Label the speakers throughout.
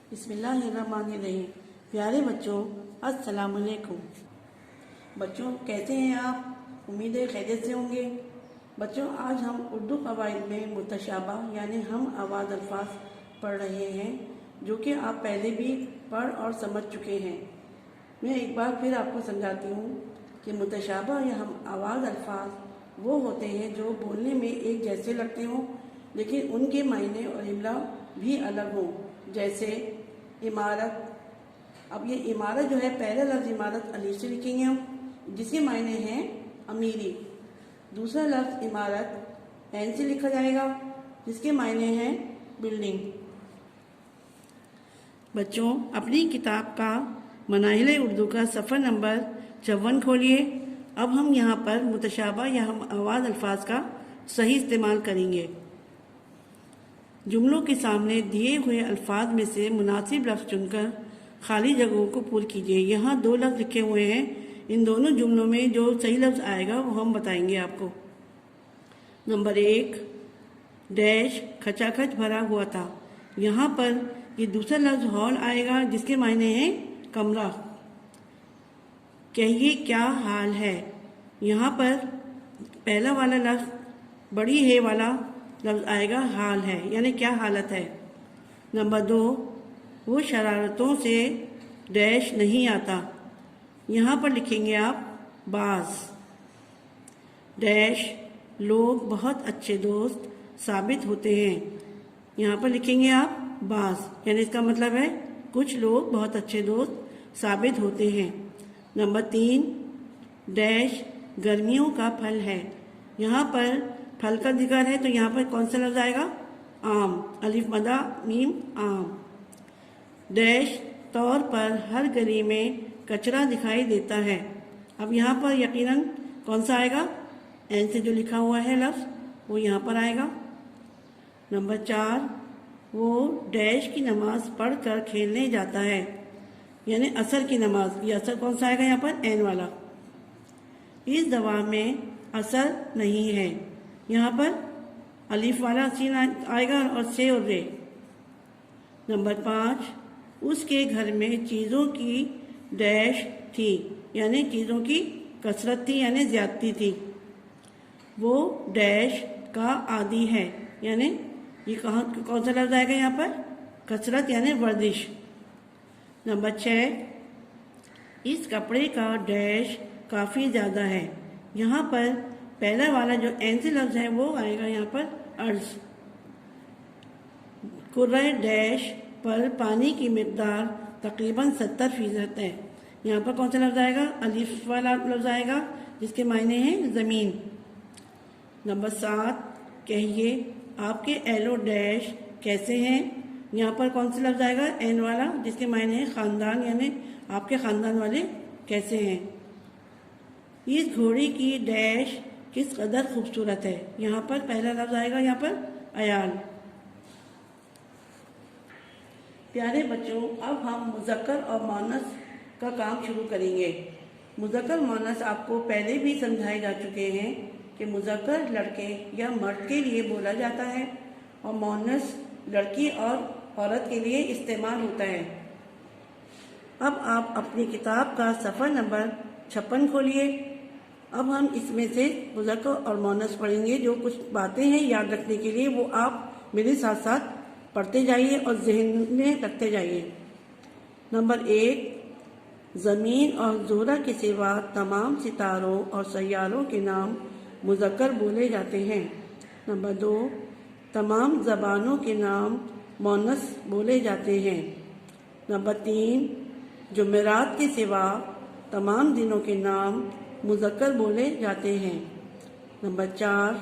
Speaker 1: बिस्मिल्लाहिर्रहमानिर्रहीम। प्यारे बच्चों, अस्सलाम वालेकुम। बच्चों कैसे हैं आप? उम्मीद है खैरियत से होंगे। बच्चों आज हम उर्दू कवायद में मुतशाबा यानी हम आवाज़ अल्फाज पढ़ रहे हैं, जो कि आप पहले भी पढ़ और समझ चुके हैं। मैं एक बार फिर आपको समझाती हूँ कि मुतशाबा या हम आवाज़ अल्फाज वो होते हैं जो बोलने में एक जैसे लगते हों, लेकिन उनके मायने और इमला भी अलग हों। जैसे इमारत। अब ये इमारत जो है, पहला लफ्ज़ इमारत अलीफ से लिखेंगे हम, जिसके मायने हैं अमीरी। दूसरा लफ्ज़ इमारत एन से लिखा जाएगा, जिसके मायने हैं बिल्डिंग। बच्चों अपनी किताब का मनाहिल उर्दू का सफ़र नंबर 54 खोलिए। अब हम यहाँ पर मुतशाबा या हम आवाज़ अल्फाज का सही इस्तेमाल करेंगे। जुमलों के सामने दिए हुए अल्फाज में से मुनासिब लफ्ज़ चुनकर खाली जगहों को पूर्ण कीजिए। यहाँ 2 लफ्ज़ लिखे हुए हैं, इन दोनों जुमलों में जो सही लफ्ज़ आएगा वो हम बताएंगे आपको। नंबर 1, डैश खचाखच भरा हुआ था। यहाँ पर ये दूसरा लफ्ज़ हॉल आएगा, जिसके मायने हैं कमरा। कहिए क्या हाल है। यहाँ पर पहला वाला लफ्ज़ बड़ी है वाला लफ्ज़ आएगा हाल है, यानी क्या हालत है। नंबर 2, वो शरारतों से डैश नहीं आता। यहाँ पर लिखेंगे आप बाज। डैश लोग बहुत अच्छे दोस्त साबित होते हैं। यहाँ पर लिखेंगे आप बाज, यानी इसका मतलब है कुछ लोग बहुत अच्छे दोस्त साबित होते हैं। नंबर 3, डैश गर्मियों का फल है। यहाँ पर फल का जिक्र है, तो यहाँ पर कौन सा लफ्ज़ आएगा? आम। अलिफ मदा मीम आम। डैश तौर पर हर गली में कचरा दिखाई देता है। अब यहाँ पर यकीनन कौन सा आएगा? एन से जो लिखा हुआ है लफ्ज़ वो यहाँ पर आएगा। नंबर 4, वो डैश की नमाज पढ़कर खेलने जाता है, यानी असर की नमाज। ये असर कौन सा आएगा यहाँ पर? एन वाला। इस दवा में असर नहीं है। यहाँ पर अलीफ वाला सीन आएगा और से और रे। नंबर 5, उसके घर में चीज़ों की डैश थी, यानी चीज़ों की कसरत थी, यानी ज्यादती थी। वो डैश का आदी है, यानी ये कौन सा लफ्ज़ आएगा यहाँ पर? कसरत यानी वर्जिश। नंबर 6, इस कपड़े का डैश काफ़ी ज़्यादा है। यहाँ पर पहला वाला जो एन से लफ्ज़ है वो आएगा यहाँ पर अर्ज। कुर्रे डैश पर पानी की मिकदार तकरीबन 70% है। यहाँ पर कौन सा लफ्ज़ आएगा? अलीफ वाला लफ्ज़ आएगा, जिसके मायने हैं ज़मीन। नंबर 7, कहिए आपके एलो डैश कैसे हैं। यहाँ पर कौन सा लफ्ज़ आएगा? एन वाला, जिसके मायने हैं ख़ानदान, यानी आपके ख़ानदान वाले कैसे हैं। इस घोड़ी की डैश किस कदर खूबसूरत है। यहाँ पर पहला लफ्ज़ आएगा यहाँ पर अयाल। प्यारे बच्चों, अब हम मुज़क्कर और मुअन्नस का काम शुरू करेंगे। मुज़क्कर मुअन्नस आपको पहले भी समझाए जा चुके हैं कि मुज़क्कर लड़के या मर्द के लिए बोला जाता है और मुअन्नस लड़की और औरत के लिए इस्तेमाल होता है। अब आप अपनी किताब का सफ़र नंबर 56 खोलिए। अब हम इसमें से मुज़क्कर और मुअन्नस पढ़ेंगे। जो कुछ बातें हैं याद रखने के लिए, वो आप मेरे साथ साथ पढ़ते जाइए और ज़हन में रखते जाइए। नंबर 1, ज़मीन और ज़ोहरा के सिवा तमाम सितारों और सैयारों के नाम मुज़क्कर बोले जाते हैं। नंबर 2, तमाम ज़बानों के नाम मुअन्नस बोले जाते हैं। नंबर 3, जुमेरात के सिवा तमाम दिनों के नाम मुज़क्कर बोले जाते हैं। नंबर 4,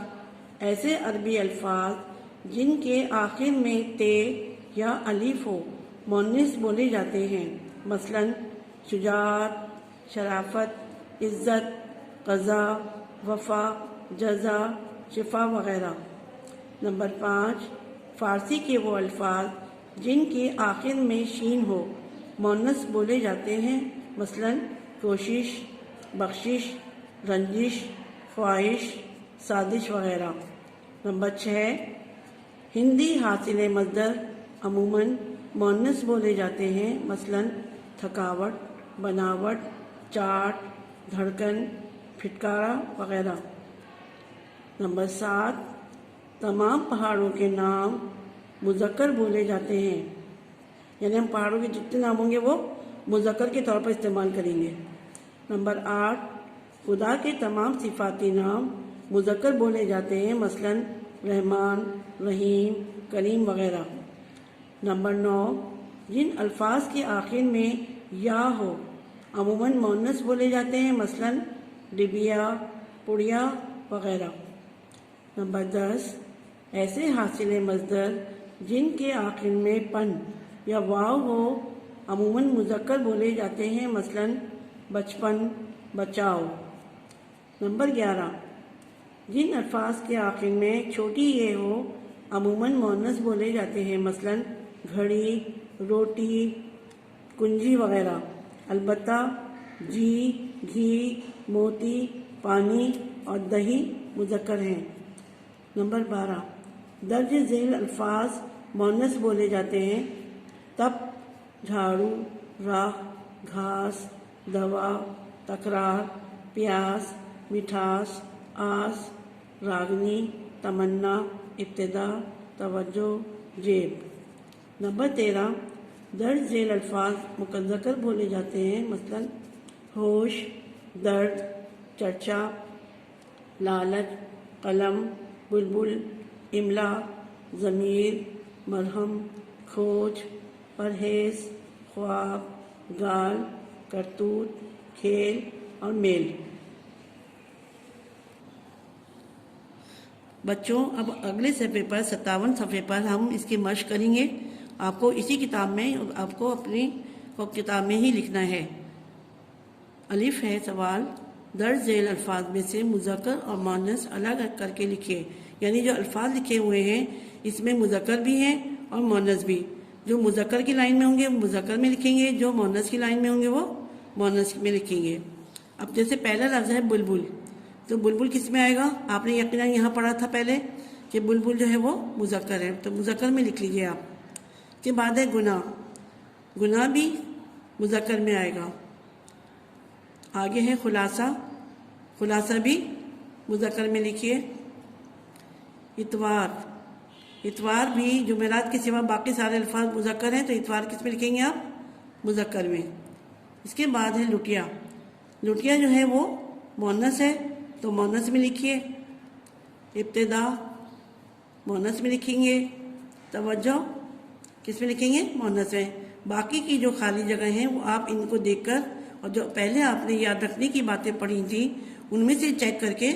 Speaker 1: ऐसे अरबी अल्फाज जिनके आखिर में ते या अलीफ हो मुअन्नस बोले जाते हैं। मसलन शुजाअत, शराफत, इज़्ज़त, क़ज़ा, वफ़ा, जज़ा, शिफा वग़ैरह। नंबर 5, फ़ारसी के वो अल्फाज जिनके आखिर में शीन हो मुअन्नस बोले जाते हैं। मसलन कोशिश, बख्शिश, रंजिश, ख्वाहिश, साजिश वग़ैरह। नंबर 6, हिंदी हासिल मज़दर अमूमन मोनस बोले जाते हैं, मसलन थकावट, बनावट, चाट, धड़कन, फिटकारा वगैरह। नंबर 7, तमाम पहाड़ों के नाम मुज़क्कर बोले जाते हैं, यानी हम पहाड़ों के जितने नाम होंगे वो मुज़क्कर के तौर पर इस्तेमाल करेंगे। नंबर 8, खुदा के तमाम सिफाती नाम मुज़क्कर बोले जाते हैं, मसलन रहमान, रहीम, करीम वगैरह। नंबर 9, जिन अल्फाज के आखिर में या हो अमूमन मोनस बोले जाते हैं, मसलन डिबिया, पुड़िया वगैरह। नंबर 10, ऐसे हासिल मज़दर जिनके आखिर में पन या वाव हो अमूमन मुज़क्कर बोले जाते हैं, मसलन बचपन, बचाओ। नंबर 11, जिन अल्फाज के आखिर में छोटी ये हो अमूमन मोनस बोले जाते हैं, मसलन घड़ी, रोटी, कुंजी वगैरह। अलबत्ता जी, घी, मोती, पानी और दही मुज़क्कर हैं। नंबर 12, दर्ज झेल अल्फाज मोनस बोले जाते हैं, तप, झाड़ू, राह, घास, दवा, तकरार, प्यास, मिठास, आस, रागनी, तमन्ना, इब्तिदा, तवज्जो, जेब। नंबर 13, दर्ज झेल अल्फाज मुक़द्दर बोले जाते हैं, मसलन होश, दर्द, चर्चा, लालच, कलम, बुलबुल, इमला, ज़मीर, मरहम, खोज, परहेज़, ख्वाब, गाल, करतूत, खेल और मेल। बच्चों, अब अगले सफ़े पर 57 सफ़े पर हम इसकी मशक करेंगे। आपको इसी किताब में आपको अपनी किताब में ही लिखना है। अलिफ है सवाल, दर्ज झेल अल्फाज में से मुज़क्कर और मोनस अलग करके लिखिए। यानी जो अल्फाज लिखे हुए हैं इसमें मुज़क्कर भी हैं और मोनस भी। जो मुज़क्कर की लाइन में होंगे वो मुज़क्कर में लिखेंगे, जो मोनस की लाइन में होंगे वो मोनस में लिखेंगे। अब जैसे पहला लफ्ज़ है बुलबुल, तो बुलबुल किस में आएगा? आपने यकीनन यहाँ पढ़ा था पहले कि बुलबुल जो है वो मुज़क्कर है, तो मुज़क्कर में लिख लीजिए आप। के बाद है गुनाह, गुनाह भी मुज़क्कर में आएगा। आगे है खुलासा, खुलासा भी मुज़क्कर में लिखिए। इतवार, इतवार भी जुमेरात के सिवा बाकी सारे अल्फाज मुज़क्कर हैं, तो इतवार किस में लिखेंगे आप? मुज़क्कर में। इसके बाद है लुटिया, लुटिया जो है वो मोनस है तो मोनस में लिखिए। इब्तिदा मोनस में लिखेंगे। तवज्जो किस में लिखेंगे? मोनस में। बाकी की जो खाली जगह हैं वो आप इनको देखकर और जो पहले आपने याद रखने की बातें पढ़ी थी उनमें से चेक करके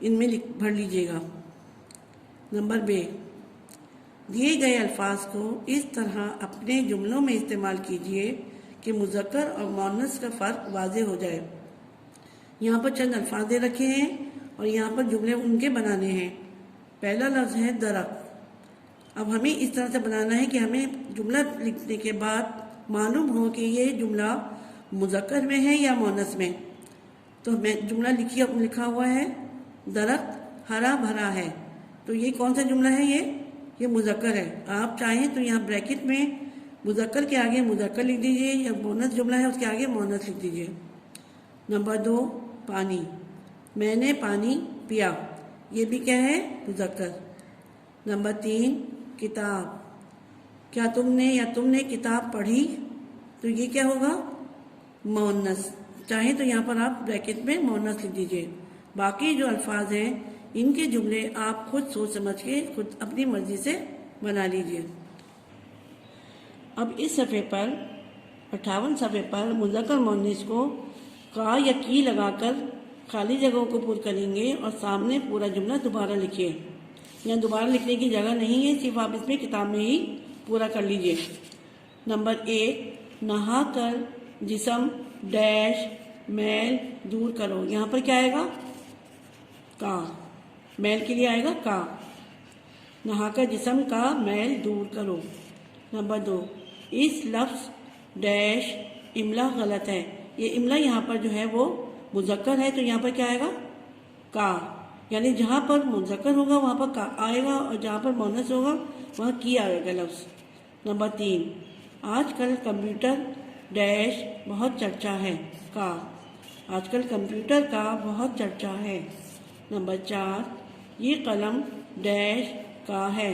Speaker 1: इनमें भर लीजिएगा। नंबर बे, दिए गए अल्फाज को इस तरह अपने जुमलों में इस्तेमाल कीजिए कि मुज़क्कर और मोनस का फ़र्क वाज़ेह हो जाए। यहाँ पर चंद अल्फाज दे रखे हैं और यहाँ पर जुमले उनके बनाने हैं। पहला लफ्ज़ है दरख्त। अब हमें इस तरह से बनाना है कि हमें जुमला लिखने के बाद मालूम हो कि ये जुमला मुज़क्कर में है या मोनस में। तो मैं जुमला लिखा हुआ है, दरख्त हरा भरा है, तो ये कौन सा जुमला है? ये मुज़क्कर है। आप चाहें तो यहाँ ब्रैकेट में मुज़क्कर के आगे मुज़क्कर लिख दीजिए, या मोनस जुमला है उसके आगे मोनस लिख दीजिए। नंबर 2, पानी, मैंने पानी पिया, ये भी क्या है? मुज़क्कर। नंबर 3, किताब, क्या तुमने किताब पढ़ी, तो ये क्या होगा? मोनस। चाहे तो यहाँ पर आप ब्रैकेट में मोनस लिख दीजिए। बाकी जो अल्फाज हैं इनके जुमले आप खुद सोच समझ के खुद अपनी मर्जी से बना लीजिए। अब इस सफ़े पर 58 सफ़े पर मुज़क्कर मोनस को का या की लगाकर खाली जगहों को पूरा करेंगे और सामने पूरा जुमला दोबारा लिखिए। यहाँ दोबारा लिखने की जगह नहीं है, सिर्फ आप इसमें किताब में ही पूरा कर लीजिए। नंबर 1, नहा कर जिस्म डैश मैल दूर करो, यहाँ पर क्या आएगा? का। मैल के लिए आएगा का। नहाकर जिस्म का मैल दूर करो। नंबर 2, इस लफ्ज़ डैश इमला गलत है, ये इमला यहाँ पर जो है वो मुज़क्कर है, तो यहाँ पर क्या आएगा? का। यानी जहाँ पर मुज़क्कर होगा वहाँ पर का आएगा और जहाँ पर मोनस होगा वहाँ की आएगा लफ्ज़। नंबर 3, आजकल कंप्यूटर डैश बहुत चर्चा है का। आजकल कंप्यूटर का बहुत चर्चा है। नंबर 4, ये कलम डैश का है।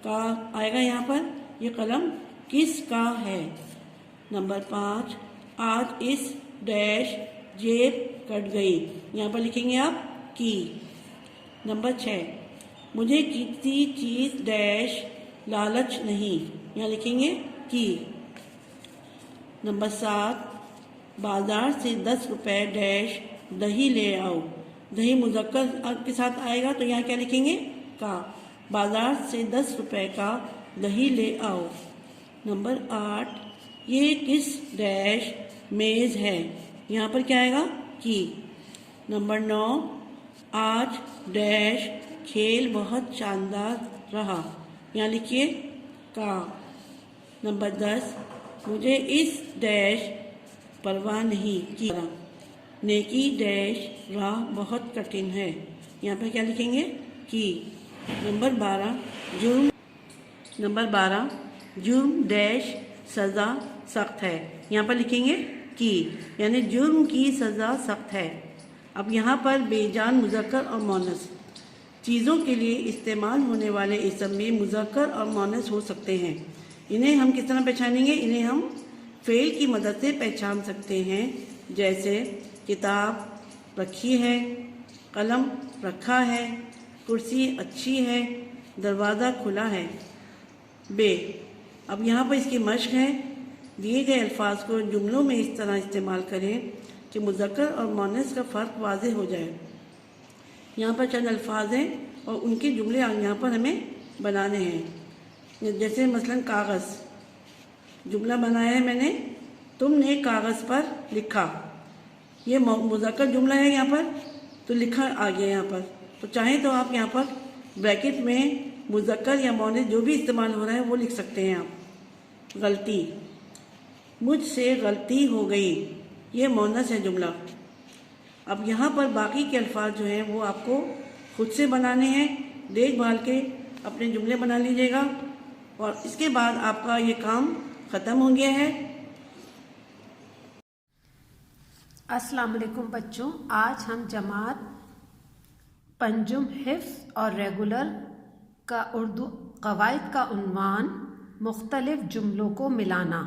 Speaker 1: का आएगा यहाँ पर, ये कलम किस का है। नंबर 5, आज इस डैश जेब कट गई। यहाँ पर लिखेंगे आप की। नंबर 6, मुझे किसी चीज़ डैश लालच नहीं। यहाँ लिखेंगे की। नंबर 7, बाजार से 10 रुपये डैश दही ले आओ। दही मुज़क्कर के साथ आएगा तो यहाँ क्या लिखेंगे का। बाजार से 10 रुपये का दही ले आओ। नंबर 8, ये किस डैश मेज़ है। यहाँ पर क्या आएगा की। नंबर 9, आज डैश खेल बहुत शानदार रहा। यहाँ लिखिए का। नंबर 10, मुझे इस डैश परवाह नहीं की। नेकी डैश राह बहुत कठिन है। यहाँ पर क्या लिखेंगे की। नंबर 12, जुर्म डैश सज़ा सख्त है। यहाँ पर लिखेंगे की, यानी जुर्म की सज़ा सख्त है। अब यहाँ पर बेजान मुज़क्कर और मोनस चीज़ों के लिए इस्तेमाल होने वाले इसम में मुज़क्कर और मोनस हो सकते हैं। इन्हें हम किस तरह पहचानेंगे। इन्हें हम फ़ेल की मदद से पहचान सकते हैं। जैसे किताब रखी है, कलम रखा है, कुर्सी अच्छी है, दरवाज़ा खुला है। बे, अब यहाँ पर इसकी मश्क है। दिए गए अल्फाज को जुमलों में इस तरह इस्तेमाल करें कि मुज़क्कर और मोनस का फ़र्क वाज़ेह हो जाए। यहाँ पर चंद अल्फाज हैं और उनके जुमले यहाँ पर हमें बनाने हैं। जैसे मसलन कागज़, जुमला बनाया है मैंने, तुमने कागज़ पर लिखा। ये मुज़क्कर जुमला है यहाँ पर, तो लिखा आ गया यहाँ पर। तो चाहे तो आप यहाँ पर ब्रैकेट में मुज़क्कर या मोनस जो भी इस्तेमाल हो रहा है वो लिख सकते हैं आप। गलती, मुझसे गलती हो गई, ये मोनस है जुमला। अब यहाँ पर बाकी के अल्फाज जो हैं वो आपको खुद से बनाने हैं। देखभाल के अपने जुमले बना लीजिएगा और इसके बाद आपका ये काम ख़त्म हो गया है।
Speaker 2: अस्सलाम वालेकुम बच्चों, आज हम जमात पंजुम हिफ्ज़ और रेगुलर का उर्दू क़वाइद का उन्वान मुख्तलिफ़ जुमलों को मिलाना।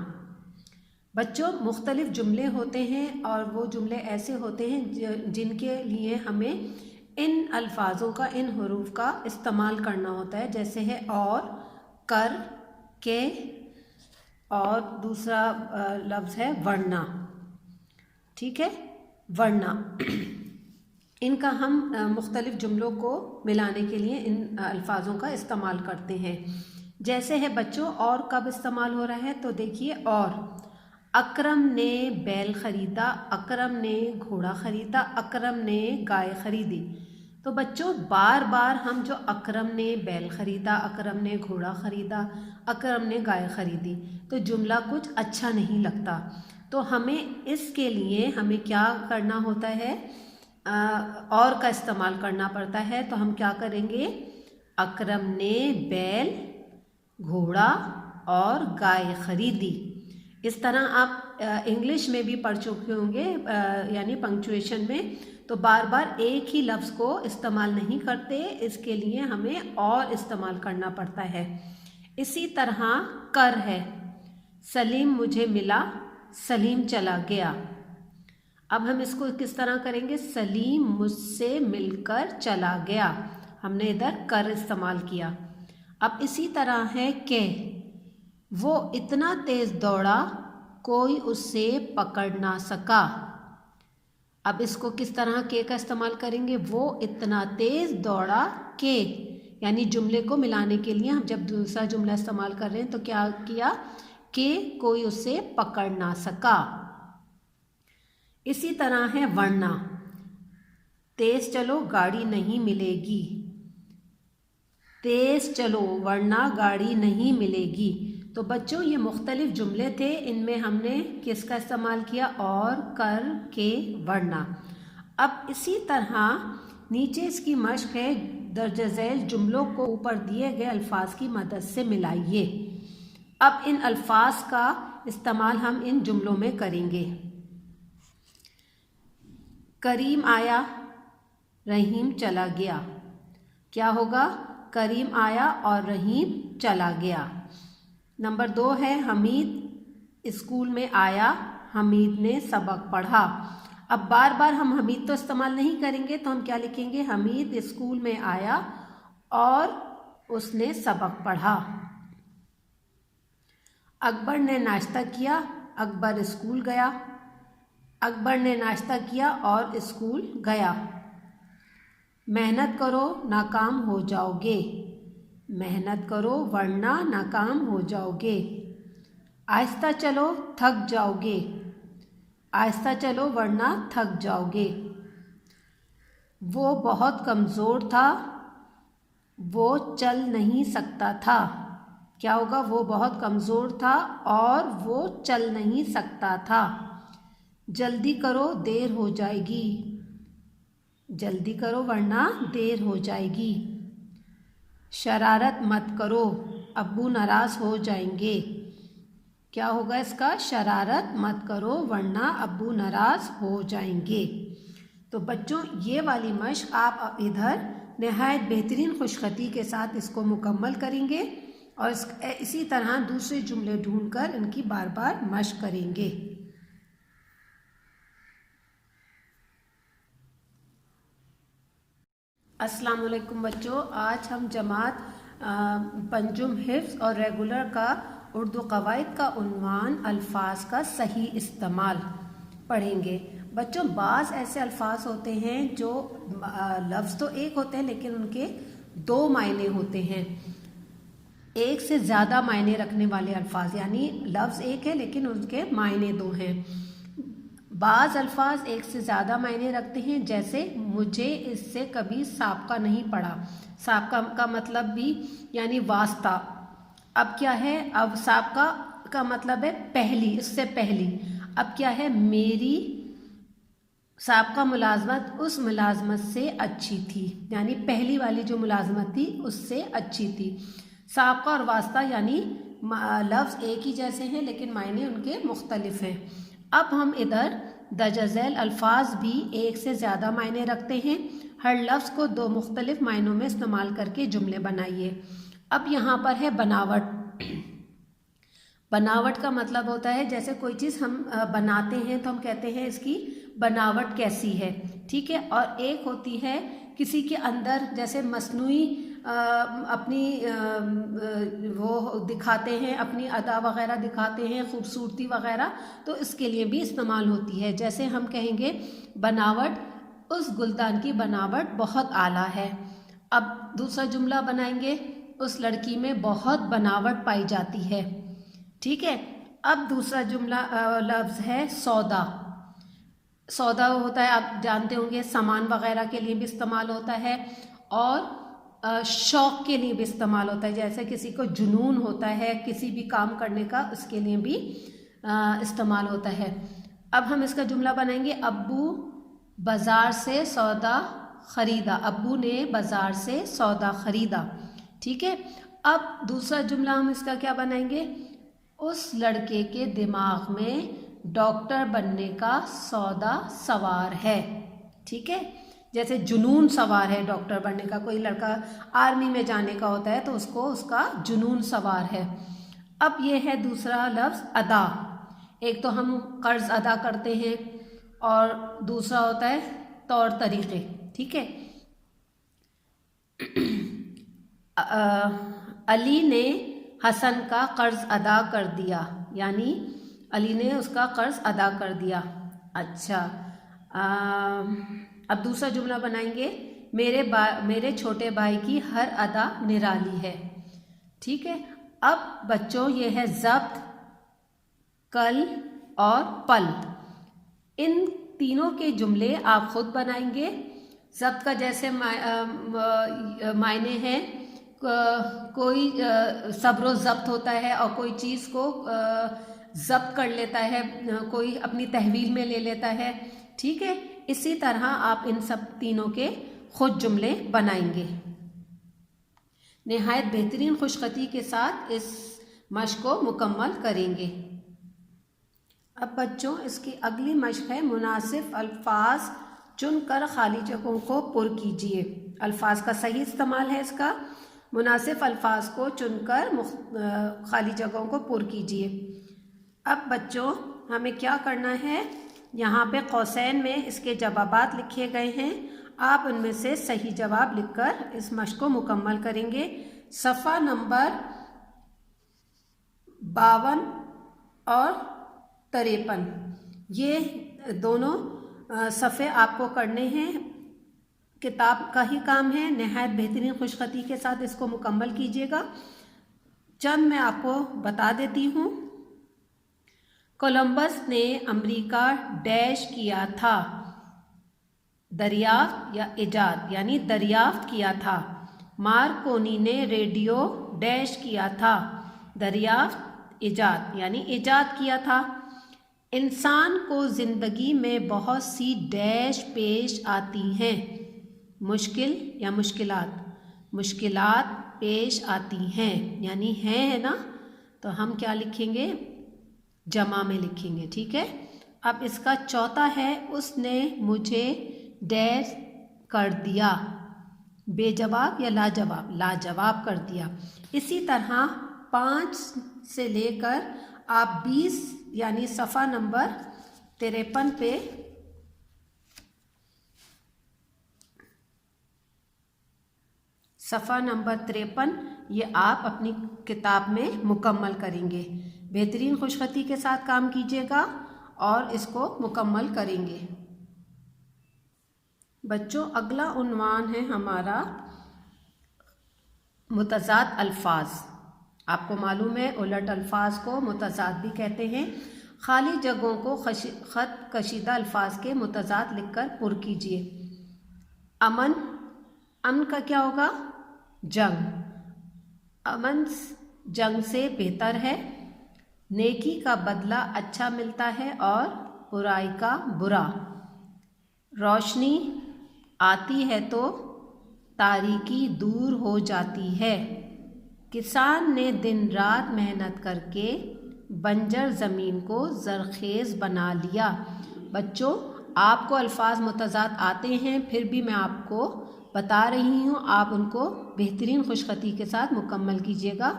Speaker 2: बच्चों, मुख्तलिफ़ जुमले होते हैं और वो जुमले ऐसे होते हैं जिनके लिए हमें इन अल्फाजों का, इन हुरूफ का इस्तेमाल करना होता है। जैसे है और, कर, के, और दूसरा लफ्ज़ है वरना। ठीक है, वरना। इनका हम मुख्तलिफ़ जुमलों को मिलाने के लिए इन अल्फाजों का इस्तेमाल करते हैं। जैसे है बच्चों, और कब इस्तेमाल हो रहा है तो देखिए, और अकरम ने बैल ख़रीदा, अकरम ने घोड़ा ख़रीदा, अकरम ने गाय ख़रीदी। तो बच्चों, बार बार हम जो अकरम ने बैल ख़रीदा, अकरम ने घोड़ा ख़रीदा, अकरम ने गाय ख़रीदी, तो जुमला कुछ अच्छा नहीं लगता। तो हमें इसके लिए हमें क्या करना होता है, और का इस्तेमाल करना पड़ता है। तो हम क्या करेंगे, अकरम ने बैल, घोड़ा और गाय ख़रीदी। इस तरह आप इंग्लिश में भी पढ़ चुके होंगे, यानी पंक्चुएशन में। तो बार बार एक ही लफ्ज़ को इस्तेमाल नहीं करते, इसके लिए हमें और इस्तेमाल करना पड़ता है। इसी तरह कर है, सलीम मुझे मिला, सलीम चला गया। अब हम इसको किस तरह करेंगे, सलीम मुझसे मिलकर चला गया। हमने इधर कर इस्तेमाल किया। अब इसी तरह है के, वो इतना तेज़ दौड़ा कोई उससे पकड़ ना सका। अब इसको किस तरह के का इस्तेमाल करेंगे, वो इतना तेज़ दौड़ा के, यानी जुमले को मिलाने के लिए हम जब दूसरा जुमला इस्तेमाल कर रहे हैं तो क्या किया कि कोई उससे पकड़ ना सका। इसी तरह है वरना, तेज़ चलो गाड़ी नहीं मिलेगी, तेज़ चलो वरना गाड़ी नहीं मिलेगी। तो बच्चों, ये मुख्तलिफ़ जुमले थे, इनमें हमने किसका इस्तेमाल किया, और, कर, के, वरना। अब इसी तरह नीचे इसकी मश्क है, दर्ज झैल जुमलों को ऊपर दिए गए अल्फाज की मदद से मिलाइए। अब इन अल्फाज का इस्तेमाल हम इन जुमलों में करेंगे। करीम आया, रहीम चला गया। क्या होगा? करीम आया और रहीम चला गया। नंबर 2 है हमीद स्कूल में आया, हमीद ने सबक पढ़ा। अब बार बार हम हमीद तो इस्तेमाल नहीं करेंगे, तो हम क्या लिखेंगे? हमीद स्कूल में आया और उसने सबक पढ़ा। अकबर ने नाश्ता किया, अकबर स्कूल गया। अकबर ने नाश्ता किया और स्कूल गया। मेहनत करो, नाकाम हो जाओगे। मेहनत करो वरना नाकाम हो जाओगे। आहिस्ता चलो, थक जाओगे। आहिस्ता चलो वरना थक जाओगे। वो बहुत कमज़ोर था, वो चल नहीं सकता था। क्या होगा? वो बहुत कमज़ोर था और वो चल नहीं सकता था। जल्दी करो, देर हो जाएगी। जल्दी करो वरना देर हो जाएगी। शरारत मत करो, अब्बू नाराज़ हो जाएंगे। क्या होगा इसका? शरारत मत करो वरना अब्बू नाराज़ हो जाएंगे। तो बच्चों, ये वाली मश्क आप इधर नहायत बेहतरीन खुशखती के साथ इसको मुकम्मल करेंगे और इसी तरह दूसरे जुमले ढूंढकर इनकी बार बार मश्क करेंगे। अस्सलाम वालेकुम बच्चों, आज हम जमात पंजुम हिफ्ज़ और रेगुलर का उर्दू कवायद का उन्वान अल्फाज का सही इस्तेमाल पढ़ेंगे। बच्चों, बाज़ ऐसे अल्फाज होते हैं जो लफ्ज़ तो एक होते हैं लेकिन उनके 2 मायने होते हैं। एक से ज़्यादा मायने रखने वाले अल्फाज, यानी लफ्ज़ एक है लेकिन उनके मायने 2 हैं। बाज़ अल्फाज एक से ज़्यादा मायने रखते हैं, जैसे मुझे इससे कभी साबका नहीं पड़ा। साबका का मतलब भी यानी वास्ता। अब क्या है? अब साबका का मतलब है पहली, इससे पहली। अब क्या है? मेरी साबका मुलाजमत उस मुलाजमत से अच्छी थी, यानी पहली वाली जो मुलाजमत थी उससे अच्छी थी। साबका और वास्ता यानी लफ्ज़ एक ही जैसे हैं लेकिन मायने उनके मुख्तलिफ हैं। अब हम इधर दर्जज़ैल अल्फाज भी एक से ज़्यादा मायने रखते हैं। हर लफ्ज़ को 2 मुख्तलिफ मायनों में इस्तेमाल करके जुमले बनाइए। अब यहाँ पर है बनावट। बनावट का मतलब होता है जैसे कोई चीज़ हम बनाते हैं तो हम कहते हैं इसकी बनावट कैसी है, ठीक है। और एक होती है किसी के अंदर जैसे मसनूई अपनी वो दिखाते हैं, अपनी अदा वगैरह दिखाते हैं, खूबसूरती वगैरह, तो इसके लिए भी इस्तेमाल होती है। जैसे हम कहेंगे बनावट, उस गुलदान की बनावट बहुत आला है। अब दूसरा जुमला बनाएंगे, उस लड़की में बहुत बनावट पाई जाती है, ठीक है। अब दूसरा जुमला लफ्ज़ है सौदा। सौदा होता है, आप जानते होंगे, सामान वगैरह के लिए भी इस्तेमाल होता है और शौक़ के लिए भी इस्तेमाल होता है। जैसे किसी को जुनून होता है किसी भी काम करने का, उसके लिए भी इस्तेमाल होता है। अब हम इसका जुमला बनाएंगे, अब्बू बाज़ार से सौदा ख़रीदा। अब्बू ने बाज़ार से सौदा ख़रीदा, ठीक है। अब दूसरा जुमला हम इसका क्या बनाएंगे, उस लड़के के दिमाग में डॉक्टर बनने का सौदा सवार है, ठीक है। जैसे जुनून सवार है डॉक्टर बनने का, कोई लड़का आर्मी में जाने का होता है तो उसको उसका जुनून सवार है। अब ये है दूसरा लफ्ज़ अदा। एक तो हम कर्ज़ अदा करते हैं और दूसरा होता है तौर तरीक़े, ठीक है। अली ने हसन का कर्ज़ अदा कर दिया, यानी अली ने उसका कर्ज़ अदा कर दिया। अच्छा, अब दूसरा जुमला बनाएंगे, मेरे छोटे भाई की हर अदा निराली है, ठीक है। अब बच्चों ये है ज़ब्त, कल और पल। इन तीनों के जुमले आप खुद बनाएंगे। ज़ब्त का जैसे मायने हैं, कोई सब्र ज़ब्त होता है और कोई चीज़ को ज़ब्त कर लेता है, कोई अपनी तहवील में ले लेता है, ठीक है। इसी तरह आप इन सब तीनों के खुद जुमले बनाएंगे। नहायत बेहतरीन खुशखती के साथ इस मशक को मुकम्मल करेंगे। अब बच्चों इसकी अगली मशक है मुनासिब अल्फाज चुनकर खाली जगहों को पुर कीजिए। अल्फाज का सही इस्तेमाल है इसका। मुनासिब अल्फाज को चुनकर खाली जगहों को पुर कीजिए। अब बच्चों हमें क्या करना है, यहाँ पे कौसैन में इसके जवाबात लिखे गए हैं। आप उनमें से सही जवाब लिखकर इस मशक को मुकम्मल करेंगे। सफ़ा नंबर 52 और 53 ये दोनों सफ़े आपको करने हैं। किताब का ही काम है। नहायत बेहतरीन खुशखती के साथ इसको मुकम्मल कीजिएगा। चंद मैं आपको बता देती हूँ। कोलंबस ने अमेरिका डैश किया था, दरियाफ्त या इजाद यानी दरियाफ्त किया था। मार्कोनी ने रेडियो डैश किया था, दरियाफ्त इजाद यानी इजाद किया था। इंसान को ज़िंदगी में बहुत सी डैश पेश आती हैं, मुश्किल या मुश्किलात पेश आती हैं यानी है ना, तो हम क्या लिखेंगे, जमा में लिखेंगे। ठीक है। अब इसका चौथा है उसने मुझे डैश कर दिया, बेजवाब या लाजवाब, लाजवाब कर दिया। इसी तरह 5 से लेकर आप 20 यानी सफ़ा नंबर 53 पे सफ़ा नंबर 53 ये आप अपनी किताब में मुकम्मल करेंगे। बेहतरीन खुशखती के साथ काम कीजिएगा और इसको मुकम्मल करेंगे। बच्चों अगला उन्वान है हमारा मुतज़ाद अल्फाज। आपको मालूम है उलट अल्फाज को मुतज़ाद भी कहते हैं। खाली जगहों को ख़त कशीदा अल्फाज के मुतज़ाद लिखकर पुर कीजिए। अमन, अमन का क्या होगा, जंग। अमन जंग से बेहतर है। नेकी का बदला अच्छा मिलता है और बुराई का बुरा। रोशनी आती है तो तारीकी दूर हो जाती है। किसान ने दिन रात मेहनत करके बंजर ज़मीन को ज़रखेज़ बना लिया। बच्चों आपको अल्फाज मुतज़ाद आते हैं, फिर भी मैं आपको बता रही हूँ, आप उनको बेहतरीन खुशखती के साथ मुकम्मल कीजिएगा।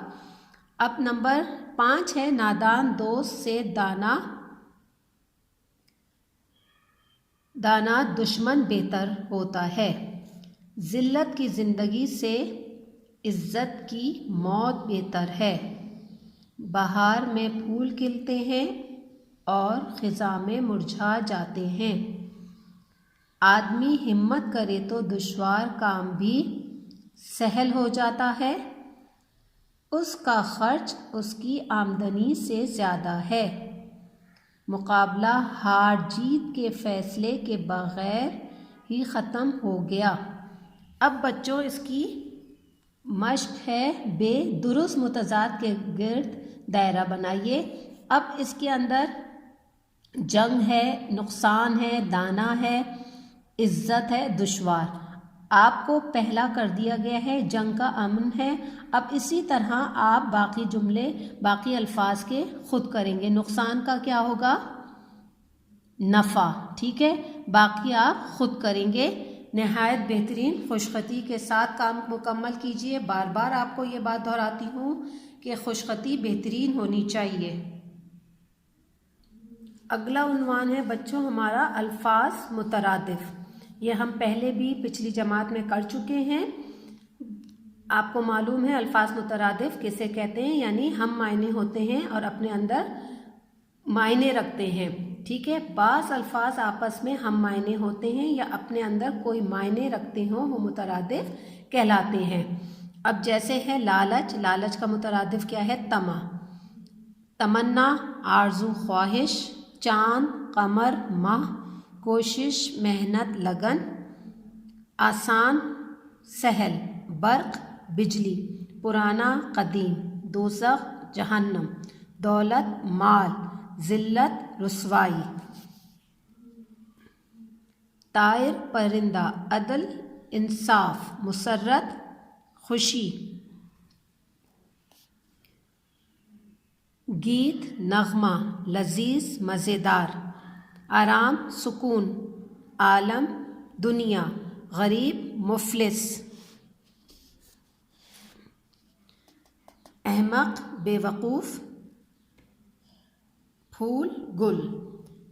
Speaker 2: अब नंबर 5 है नादान दोस्त से दाना दुश्मन बेहतर होता है। ज़िल्लत की ज़िंदगी से इज़्ज़त की मौत बेहतर है। बहार में फूल खिलते हैं और ख़िज़ा में मुरझा जाते हैं। आदमी हिम्मत करे तो दुश्वार काम भी सहल हो जाता है। उसका खर्च उसकी आमदनी से ज़्यादा है। मुकाबला हार जीत के फ़ैसले के बग़ैर ही ख़त्म हो गया। अब बच्चों इसकी मश्क है बेदुरुस्त मुतज़ाद के गिर्द दायरा बनाइए। अब इसके अंदर जंग है, नुकसान है, दाना है, इज़्ज़त है, दुश्वार। आपको पहला कर दिया गया है, जंग का अमन है। अब इसी तरह आप बाकी जुमले बाकी अल्फाज के खुद करेंगे। नुकसान का क्या होगा, नफ़ा। ठीक है, बाकी आप खुद करेंगे। नहायत बेहतरीन खुशखती के साथ काम मुकम्मल कीजिए। बार बार आपको ये बात दोहराती हूँ कि खुशखती बेहतरीन होनी चाहिए। अगला उन्वान है बच्चों हमारा अल्फाज मुतरादिफ। ये हम पहले भी पिछली जमात में कर चुके हैं। आपको मालूम है अल्फाज मुतरादिफ किसे कहते हैं, यानी हम मायने होते हैं और अपने अंदर मायने रखते हैं। ठीक है, बास अल्फाज आपस में हम मायने होते हैं या अपने अंदर कोई मायने रखते हों, वो मुतरादिफ कहलाते हैं। अब जैसे है लालच, लालच का मुतरादिफ क्या है, तमा। तमन्ना, आरजू, ख्वाहिश। चांद, कमर, माह। कोशिश, मेहनत, लगन। आसान, सहल। बर्क़, बिजली। पुराना, कदीम। दोज़ख, जहन्नम। दौलत, माल। ज़िल्लत, रुसवाई। तायर, परिंदा। अदल, इंसाफ। मुसर्रत, खुशी। गीत नगमा लजीज मज़ेदार, आराम सुकून, आलम दुनिया, गरीब मुफलिस, अहमक बेवकूफ़, फूल गुल।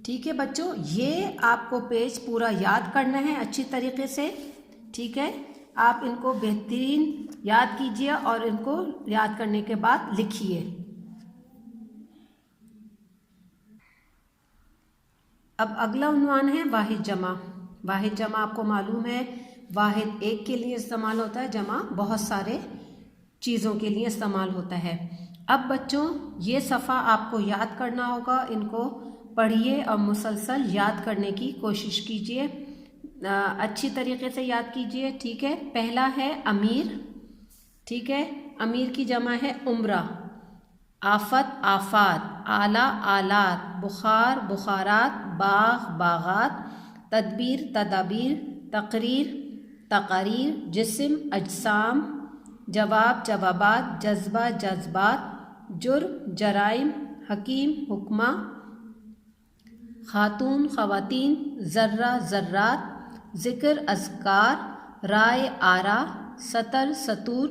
Speaker 2: ठीक है बच्चों, ये आपको पेज पूरा याद करना है अच्छी तरीके से। ठीक है, आप इनको बेहतरीन याद कीजिए और इनको याद करने के बाद लिखिए। अब अगला उन्वान है वाहिद जमा। वाहिद जमा आपको मालूम है, वाहिद एक के लिए इस्तेमाल होता है, जमा बहुत सारे चीज़ों के लिए इस्तेमाल होता है। अब बच्चों ये सफ़ा आपको याद करना होगा, इनको पढ़िए और मुसलसल याद करने की कोशिश कीजिए, अच्छी तरीके से याद कीजिए। ठीक है, पहला है अमीर। ठीक है, अमीर की जमा है उम्रा, आफत आफात, आला आलात, बुखार बुखारात, बाग बागात, तदबीर तदाबीर, तकरीर तकारीर, जिस्म अजसाम, जवाब जवाबात, जज्बा जज्बात, जुर्म जराइम, हकीम हुक्मा, खातून खवातीन, ज़र्रा ज़र्रात, ज़िक्र अज़कार, राय आरा, सतर सतूर,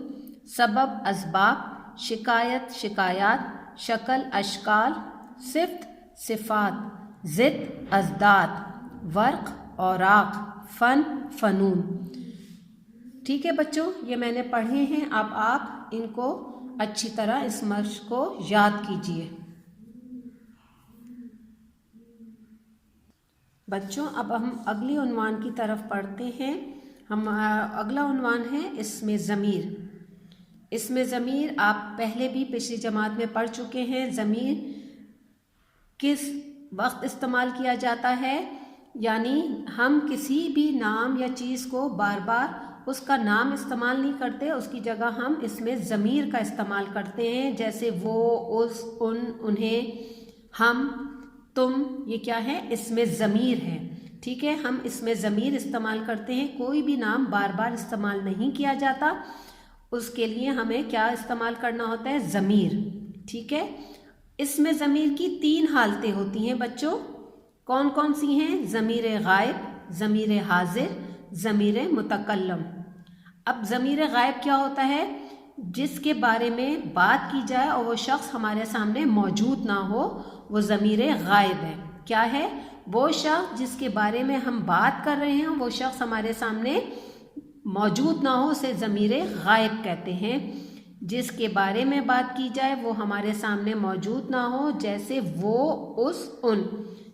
Speaker 2: सबब असबाब, शिकायत शिकायात, शक्ल अशकाल, सिफ्त सिफ़ात, ज़िद अज़दात, वर्क़ औराक़, फ़न फ़नून। ठीक है बच्चों, ये मैंने पढ़े हैं, अब आप इनको अच्छी तरह इस मर्ज को याद कीजिए। बच्चों अब हम अगली उन्वान की तरफ पढ़ते हैं। हम अगला उन्वान है इसमें ज़मीर। इसमें ज़मीर आप पहले भी पिछली जमात में पढ़ चुके हैं। ज़मीर किस वक्त इस्तेमाल किया जाता है, यानी हम किसी भी नाम या चीज़ को बार बार उसका नाम इस्तेमाल नहीं करते, उसकी जगह हम इसमें ज़मीर का इस्तेमाल करते हैं। जैसे वो, उस, उन, उन्हें, हम, तुम, ये क्या है, इसमें ज़मीर है। ठीक है, हम इसमें ज़मीर इस्तेमाल करते हैं। कोई भी नाम बार बार इस्तेमाल नहीं किया जाता, उसके लिए हमें क्या इस्तेमाल करना होता है, ज़मीर। ठीक है, इसमें ज़मीर की 3 हालतें होती हैं बच्चों। कौन कौन सी हैं? ज़मीर गायब, ज़मीर हाजिर, ज़मीर मुतकल्लम। अब ज़मीर गायब क्या होता है? जिसके बारे में बात की जाए और वो शख्स हमारे सामने मौजूद ना हो, वो ज़मीर गायब है। क्या है? वो शख्स जिसके बारे में हम बात कर रहे हैं, वो शख्स हमारे सामने मौजूद ना हो, उसे ज़मीर गायब कहते हैं। जिसके बारे में बात की जाए वो हमारे सामने मौजूद ना हो, जैसे वो, उस, उन।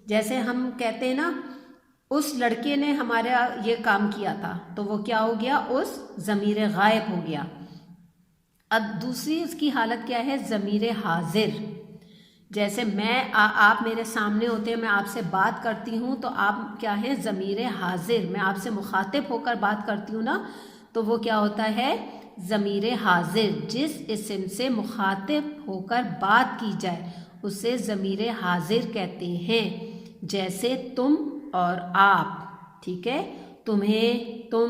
Speaker 2: जैसे हम कहते हैं ना, उस लड़के ने हमारा ये काम किया था, तो वो क्या हो गया? उस ज़मीर गायब हो गया। अब दूसरी इसकी हालत क्या है? ज़मीर हाजिर। जैसे मैं आप मेरे सामने होते हैं, मैं आपसे बात करती हूँ, तो आप क्या है? ज़मीर हाजिर। मैं आपसे मुखातिब होकर बात करती हूँ ना, तो वो क्या होता है? ज़मीर हाजिर। जिस इस्म से मुखातिब होकर बात की जाए उसे ज़मीर हाजिर कहते हैं। जैसे तुम और आप। ठीक है, तुम्हें, तुम,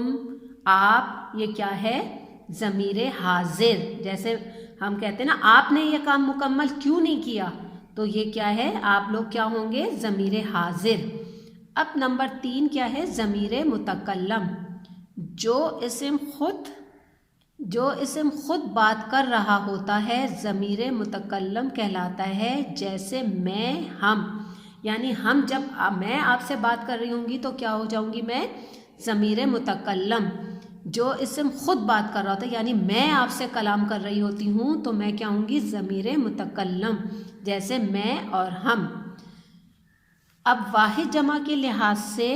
Speaker 2: आप, ये क्या है? ज़मीर हाजिर। जैसे हम कहते हैं ना, आपने ये काम मुकम्मल क्यों नहीं किया, तो ये क्या है? आप लोग क्या होंगे? ज़मीर हाजिर। अब नंबर 3 क्या है? ज़मीर मुतकल्लम। जो इस्म खुद बात कर रहा होता है, ज़मीर मुतकल्लम कहलाता है। जैसे मैं, हम, यानी हम जब मैं आपसे बात कर रही होंगी तो क्या हो जाऊंगी मैं? ज़मीर मुतकल्लम। जो इस्म खुद बात कर रहा होता है, यानी मैं आपसे कलाम कर रही होती हूँ, तो मैं क्या होंगी? ज़मीर मुतकल्लम। जैसे मैं और हम। अब वाहिद जमा के लिहाज से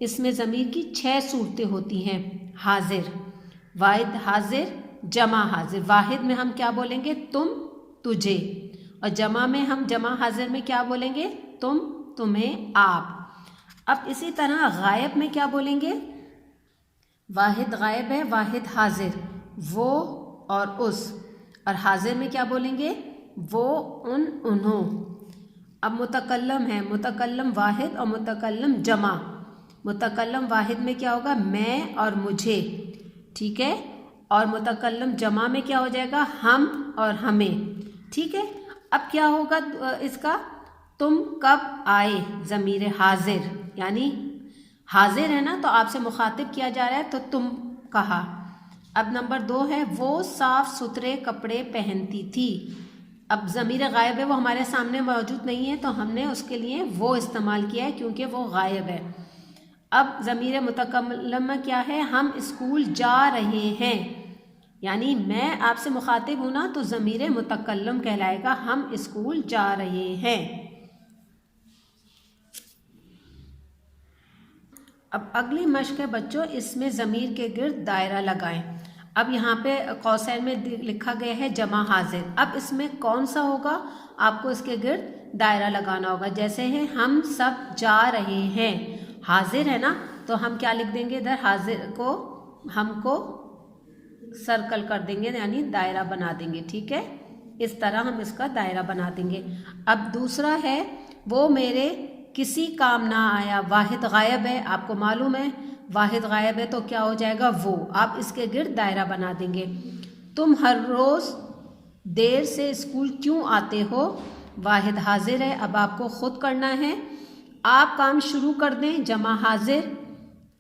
Speaker 2: इसमें ज़मीर की 6 सूरतें होती हैं। हाजिर, वाहिद हाजिर, जमा हाजिर। वाहिद में हम क्या बोलेंगे? तुम, तुझे। और जमा में हम, जमा हाजिर में क्या बोलेंगे? तुम, तुम्हें, आप। अब इसी तरह गायब में क्या बोलेंगे? वाहिद गायब है, वाहिद हाजिर, वो और उस। और हाजिर में क्या बोलेंगे? वो, उन, उन्हों। अब मुतकल्लम है, मुतकल्लम वाहिद और मुतकल्लम जमा। मुतकल्लम वाहिद में क्या होगा? मैं और मुझे। ठीक है, और मुतकल्लम जमा में क्या हो जाएगा? हम और हमें। ठीक है, अब क्या होगा इसका, तुम कब आए, ज़मीर हाजिर, यानी हाजिर है ना, तो आपसे मुखातिब किया जा रहा है, तो तुम कहा। अब नंबर 2 है, वो साफ सुथरे कपड़े पहनती थी। अब ज़मीर गायब है, वो हमारे सामने मौजूद नहीं है, तो हमने उसके लिए वो इस्तेमाल किया है क्योंकि वो गायब है। अब ज़मीर मुतकल्लम में क्या है, हम स्कूल जा रहे हैं, यानी मैं आपसे मुखातिब हूँ ना, तो ज़मीर मुतकल्लम कहलाएगा, हम स्कूल जा रहे हैं। अब अगली मश्क है बच्चों, इसमें ज़मीर के गिर्द दायरा लगाएं। अब यहाँ पे कौसैन में लिखा गया है जमा हाजिर। अब इसमें कौन सा होगा, आपको इसके गिर्द दायरा लगाना होगा। जैसे है हम सब जा रहे हैं, हाजिर है ना, तो हम क्या लिख देंगे इधर, हाजिर को हमको सर्कल कर देंगे, यानी दायरा बना देंगे। ठीक है, इस तरह हम इसका दायरा बना देंगे। अब दूसरा है, वो मेरे किसी काम ना आया, वाहिद गायब है, आपको मालूम है वाहिद गायब है, तो क्या हो जाएगा वो, आप इसके गिर्द दायरा बना देंगे। तुम हर रोज़ देर से स्कूल क्यों आते हो, वाहिद हाजिर है, अब आपको खुद करना है, आप काम शुरू कर दें, जमा हाजिर।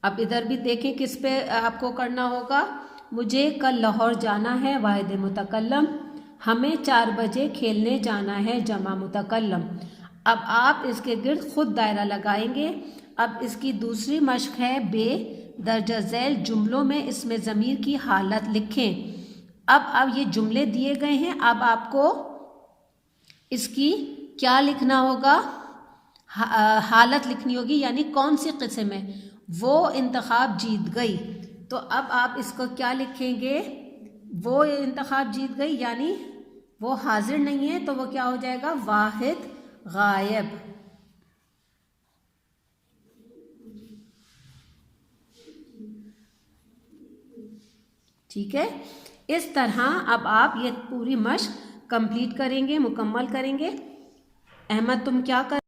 Speaker 2: अब इधर भी देखें किस पे आपको करना होगा, मुझे कल लाहौर जाना है, वाहिद मुतकल्लम, हमें 4 बजे खेलने जाना है, जमा मुतकल्लम। अब आप इसके गिर्द खुद दायरा लगाएंगे। अब इसकी दूसरी मश्क है, बे दर्जा झैल जुमलों में इसमें ज़मीर की हालत लिखें। अब ये जुमले दिए गए हैं, अब आपको इसकी क्या लिखना होगा, हालत लिखनी होगी, यानी कौन सी किस्म है, वो इंतखाब जीत गई। तो अब आप इसको क्या लिखेंगे, वो इंतखाब जीत गई, यानी वो हाजिर नहीं है, तो वो क्या हो जाएगा, वाहिद गायब। ठीक है, इस तरह अब आप ये पूरी मश्क कंप्लीट करेंगे, मुकम्मल करेंगे। अहमद तुम क्या कर